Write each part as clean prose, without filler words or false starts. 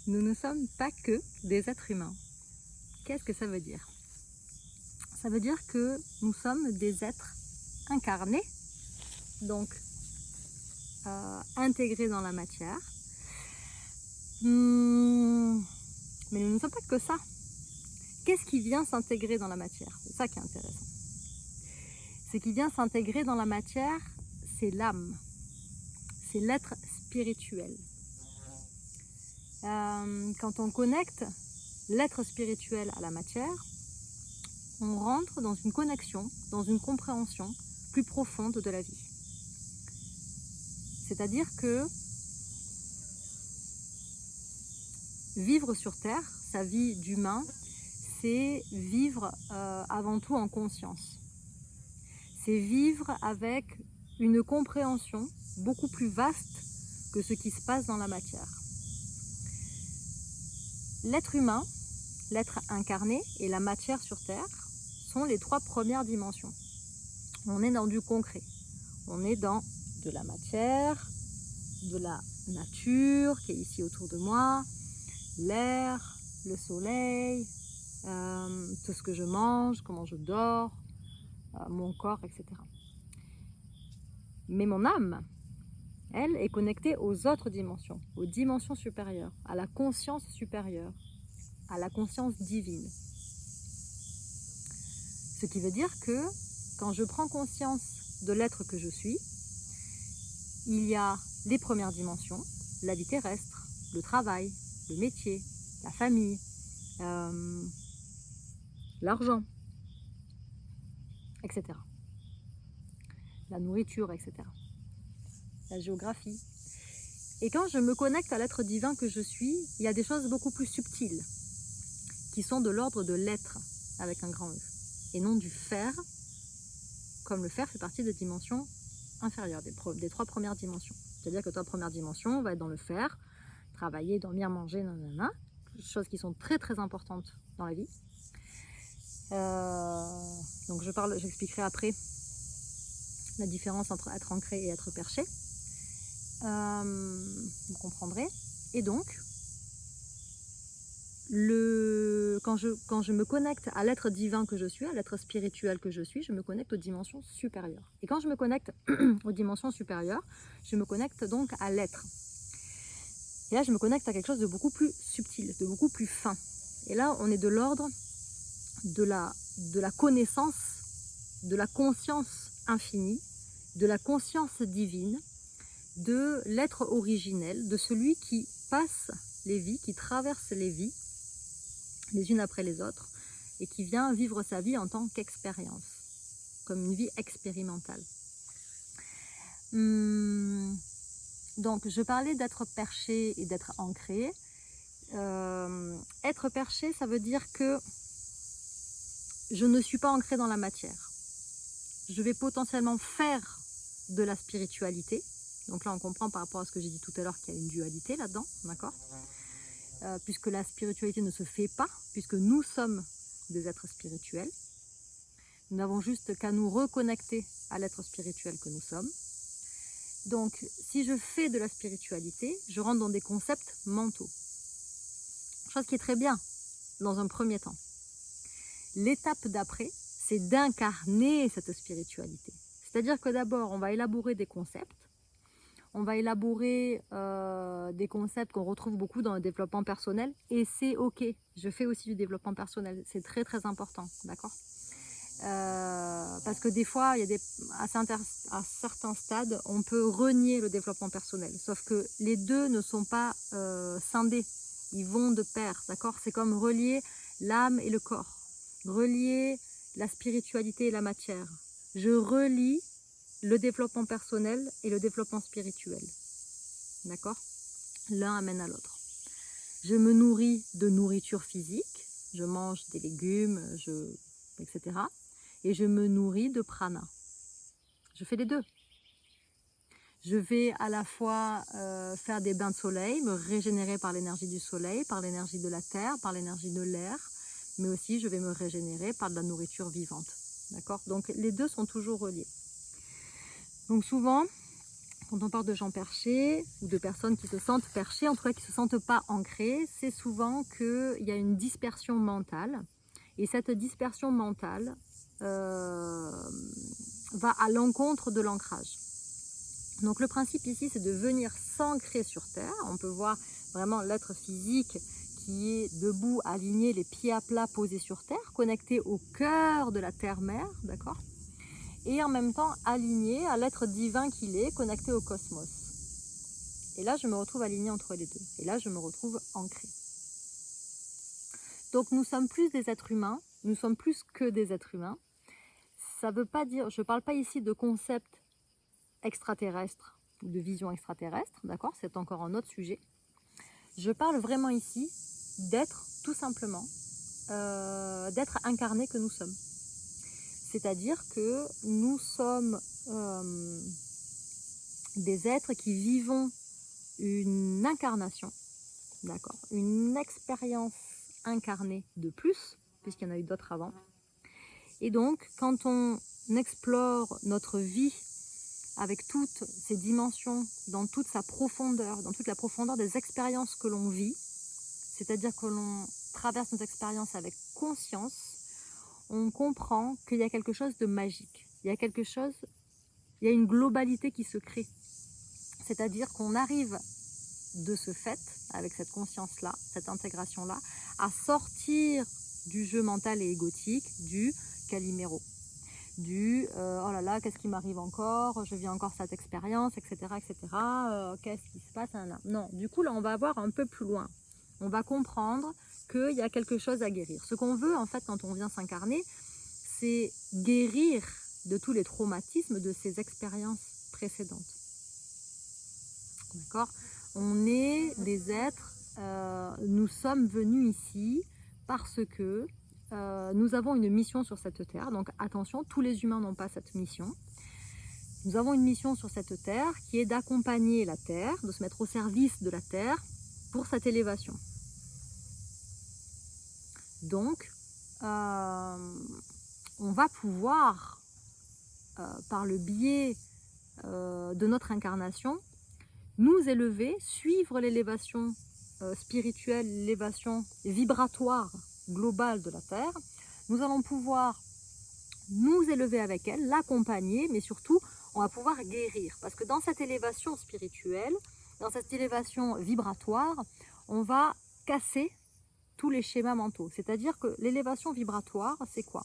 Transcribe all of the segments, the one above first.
Nous ne sommes pas que des êtres humains. Qu'est-ce que ça veut dire? Ça veut dire que nous sommes des êtres incarnés, donc intégrés dans la matière. Mais nous ne sommes pas que ça. Qu'est-ce qui vient s'intégrer dans la matière? C'est ça qui est intéressant. Ce qui vient s'intégrer dans la matière, c'est l'âme, c'est l'être spirituel. Quand on connecte l'être spirituel à la matière, on rentre dans une connexion, dans une compréhension plus profonde de la vie. C'est-à-dire que vivre sur Terre, sa vie d'humain, c'est vivre avant tout en conscience. C'est vivre avec une compréhension beaucoup plus vaste que ce qui se passe dans la matière. L'être humain, l'être incarné et la matière sur Terre sont les trois premières dimensions. On est dans du concret. On est dans de la matière, de la nature qui est ici autour de moi, l'air, le soleil, tout ce que je mange, comment je dors, mon corps, etc. Mais mon âme, elle, est connectée aux autres dimensions, aux dimensions supérieures, à la conscience supérieure, à la conscience divine. Ce qui veut dire que quand je prends conscience de l'être que je suis, il y a les premières dimensions, la vie terrestre, le travail, le métier, la famille, l'argent, etc. La nourriture, etc. La géographie. Et quand je me connecte à l'être divin que je suis, il y a des choses beaucoup plus subtiles qui sont de l'ordre de l'être avec un grand E et non du faire, comme le faire fait partie des dimensions inférieures, des trois premières dimensions. C'est-à-dire que ta première dimension va être dans le faire, travailler, dormir, manger, nanana, choses qui sont très très importantes dans la vie. Donc j'expliquerai après la différence entre être ancré et être perché. Vous comprendrez. Et donc, quand je me connecte à l'être divin que je suis, à l'être spirituel que je suis, je me connecte aux dimensions supérieures. Et quand je me connecte aux dimensions supérieures, je me connecte donc à l'être. Et là, je me connecte à quelque chose de beaucoup plus subtil, de beaucoup plus fin. Et là, on est de l'ordre de la connaissance, de la conscience infinie, de la conscience divine, de l'être originel, de celui qui passe les vies, qui traverse les vies, les unes après les autres, et qui vient vivre sa vie en tant qu'expérience, comme une vie expérimentale. Donc, je parlais d'être perché et d'être ancré. Être perché, ça veut dire que je ne suis pas ancré dans la matière. Je vais potentiellement faire de la spiritualité. Donc là, on comprend par rapport à ce que j'ai dit tout à l'heure qu'il y a une dualité là-dedans, d'accord ? Puisque la spiritualité ne se fait pas, puisque nous sommes des êtres spirituels. Nous n'avons juste qu'à nous reconnecter à l'être spirituel que nous sommes. Donc, si je fais de la spiritualité, je rentre dans des concepts mentaux. Chose qui est très bien, dans un premier temps. L'étape d'après, c'est d'incarner cette spiritualité. C'est-à-dire que d'abord, on va élaborer des concepts. On va élaborer des concepts qu'on retrouve beaucoup dans le développement personnel. Et c'est OK. Je fais aussi du développement personnel. C'est très, très important. D'accord ? Parce que des fois, à certains stades, on peut renier le développement personnel. Sauf que les deux ne sont pas scindés. Ils vont de pair. D'accord ? C'est comme relier l'âme et le corps. Relier la spiritualité et la matière. Je relie le développement personnel et le développement spirituel. D'accord ? L'un amène à l'autre. Je me nourris de nourriture physique, je mange des légumes, etc. Et je me nourris de prana. Je fais les deux. Je vais à la fois faire des bains de soleil, me régénérer par l'énergie du soleil, par l'énergie de la terre, par l'énergie de l'air, mais aussi je vais me régénérer par de la nourriture vivante. D'accord ? Donc les deux sont toujours reliés. Donc souvent, quand on parle de gens perchés ou de personnes qui se sentent perchées, en tout cas qui ne se sentent pas ancrées, c'est souvent qu'il y a une dispersion mentale. Et cette dispersion mentale va à l'encontre de l'ancrage. Donc le principe ici, c'est de venir s'ancrer sur Terre. On peut voir vraiment l'être physique qui est debout, aligné, les pieds à plat posés sur Terre, connecté au cœur de la Terre-Mère, d'accord ? Et en même temps aligné à l'être divin qu'il est, connecté au cosmos. Et là, je me retrouve alignée entre les deux. Et là, je me retrouve ancrée. Donc, nous sommes plus des êtres humains. Nous sommes plus que des êtres humains. Ça veut pas dire, je ne parle pas ici de concept extraterrestre ou de vision extraterrestre, d'accord ? C'est encore un autre sujet. Je parle vraiment ici d'être, tout simplement, d'être incarné que nous sommes. C'est-à-dire que nous sommes des êtres qui vivons une incarnation, d'accord, une expérience incarnée de plus, puisqu'il y en a eu d'autres avant. Et donc, quand on explore notre vie avec toutes ses dimensions, dans toute sa profondeur, dans toute la profondeur des expériences que l'on vit, c'est-à-dire que l'on traverse nos expériences avec conscience, on comprend qu'il y a quelque chose de magique. Il y a une globalité qui se crée. C'est-à-dire qu'on arrive de ce fait, avec cette conscience-là, cette intégration-là, à sortir du jeu mental et égotique, du Calimero, du oh là là, qu'est-ce qui m'arrive encore, je vis encore cette expérience, etc., etc., qu'est-ce qui se passe, non, du coup là on va avoir un peu plus loin, on va comprendre qu'il y a quelque chose à guérir. Ce qu'on veut en fait quand on vient s'incarner, c'est guérir de tous les traumatismes de ces expériences précédentes. D'accord ? On est des êtres, nous sommes venus ici parce que nous avons une mission sur cette terre. Donc attention, tous les humains n'ont pas cette mission. Nous avons une mission sur cette terre qui est d'accompagner la terre, de se mettre au service de la terre pour cette élévation. Donc, on va pouvoir, par le biais de notre incarnation, nous élever, suivre l'élévation spirituelle, l'élévation vibratoire globale de la Terre. Nous allons pouvoir nous élever avec elle, l'accompagner, mais surtout, on va pouvoir guérir. Parce que dans cette élévation spirituelle, dans cette élévation vibratoire, on va casser tous les schémas mentaux. C'est-à-dire que l'élévation vibratoire, c'est quoi ?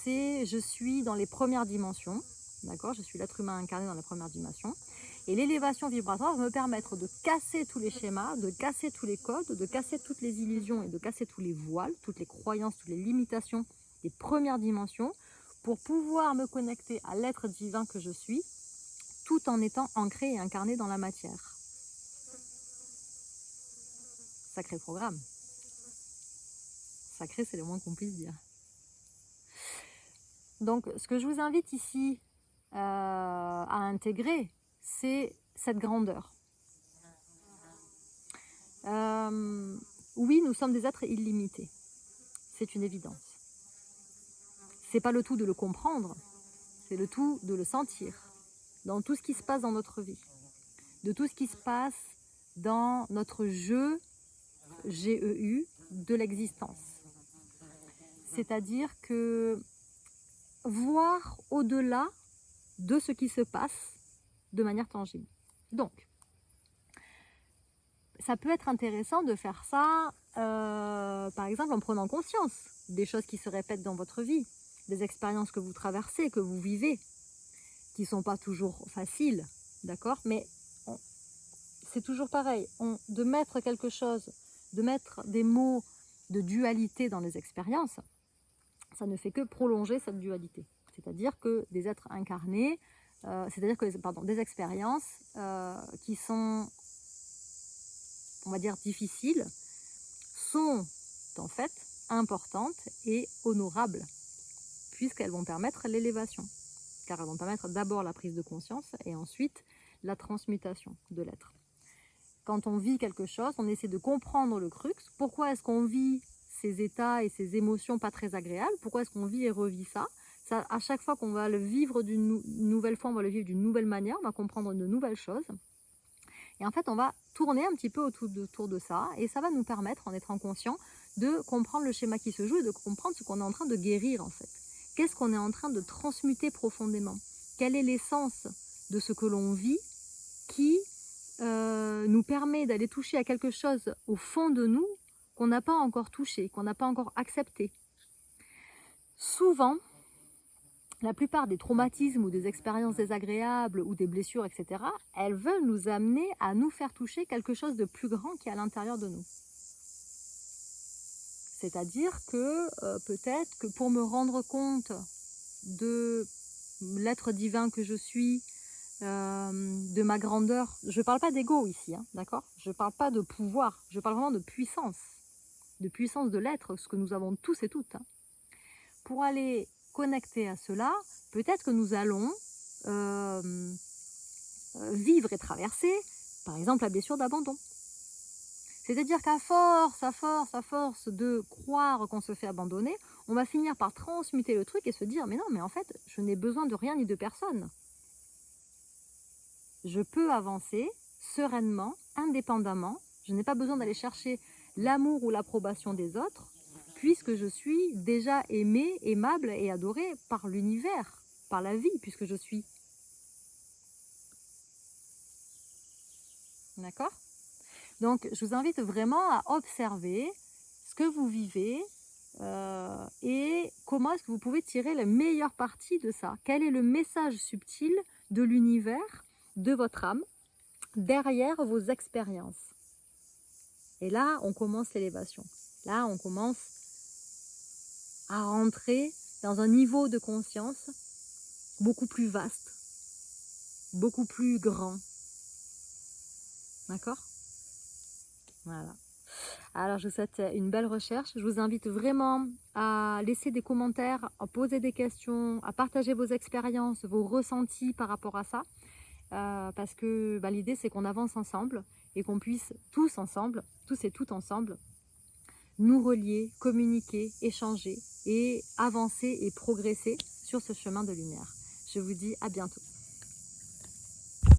C'est je suis dans les premières dimensions, d'accord ? Je suis l'être humain incarné dans les premières dimensions. Et l'élévation vibratoire va me permettre de casser tous les schémas, de casser tous les codes, de casser toutes les illusions et de casser tous les voiles, toutes les croyances, toutes les limitations des premières dimensions pour pouvoir me connecter à l'être divin que je suis tout en étant ancré et incarné dans la matière. Sacré programme. Sacré, c'est le moins qu'on puisse dire. Donc, ce que je vous invite ici à intégrer, c'est cette grandeur. Oui, nous sommes des êtres illimités. C'est une évidence. C'est pas le tout de le comprendre, c'est le tout de le sentir dans tout ce qui se passe dans notre vie, de tout ce qui se passe dans notre jeu, GEU, de l'existence. C'est-à-dire que voir au-delà de ce qui se passe de manière tangible. Donc, ça peut être intéressant de faire ça, par exemple, en prenant conscience des choses qui se répètent dans votre vie, des expériences que vous traversez, que vous vivez, qui ne sont pas toujours faciles, d'accord ? Mais c'est toujours pareil, de mettre quelque chose, de mettre des mots de dualité dans les expériences, ça ne fait que prolonger cette dualité. C'est-à-dire que des êtres incarnés, des expériences qui sont, on va dire, difficiles, sont en fait importantes et honorables, puisqu'elles vont permettre l'élévation. Car elles vont permettre d'abord la prise de conscience et ensuite la transmutation de l'être. Quand on vit quelque chose, on essaie de comprendre le crux. Pourquoi est-ce qu'on vit ces états et ces émotions pas très agréables ? Pourquoi est-ce qu'on vit et revit ça ? Ça, à chaque fois qu'on va le vivre d'une nouvelle fois, on va le vivre d'une nouvelle manière, on va comprendre de nouvelles choses. Et en fait, on va tourner un petit peu autour de ça, et ça va nous permettre, en étant conscient, de comprendre le schéma qui se joue et de comprendre ce qu'on est en train de guérir en fait. Qu'est-ce qu'on est en train de transmuter profondément? Quelle est l'essence de ce que l'on vit qui nous permet d'aller toucher à quelque chose au fond de nous qu'on n'a pas encore touché, qu'on n'a pas encore accepté? Souvent, la plupart des traumatismes ou des expériences désagréables ou des blessures, etc., elles veulent nous amener à nous faire toucher quelque chose de plus grand qui est à l'intérieur de nous. C'est-à-dire que peut-être que pour me rendre compte de l'être divin que je suis, de ma grandeur, je ne parle pas d'ego ici, hein, d'accord? Je ne parle pas de pouvoir, je parle vraiment de puissance de l'être, ce que nous avons tous et toutes. Hein. Pour aller connecter à cela, peut-être que nous allons vivre et traverser, par exemple, la blessure d'abandon. C'est-à-dire qu'à force de croire qu'on se fait abandonner, on va finir par transmuter le truc et se dire « mais non, mais en fait, je n'ai besoin de rien ni de personne. Je peux avancer sereinement, indépendamment. Je n'ai pas besoin d'aller chercher l'amour ou l'approbation des autres, puisque je suis déjà aimé, aimable et adoré par l'univers, par la vie, puisque je suis. » D'accord ? Donc, je vous invite vraiment à observer ce que vous vivez et comment est-ce que vous pouvez tirer la meilleure partie de ça. Quel est le message subtil de l'univers, de votre âme, derrière vos expériences. Et là, on commence l'élévation. Là, on commence à rentrer dans un niveau de conscience beaucoup plus vaste, beaucoup plus grand. D'accord ? Voilà. Alors, je vous souhaite une belle recherche. Je vous invite vraiment à laisser des commentaires, à poser des questions, à partager vos expériences, vos ressentis par rapport à ça. Parce que l'idée, c'est qu'on avance ensemble et qu'on puisse tous ensemble, tous et toutes ensemble, nous relier, communiquer, échanger et avancer et progresser sur ce chemin de lumière. Je vous dis à bientôt.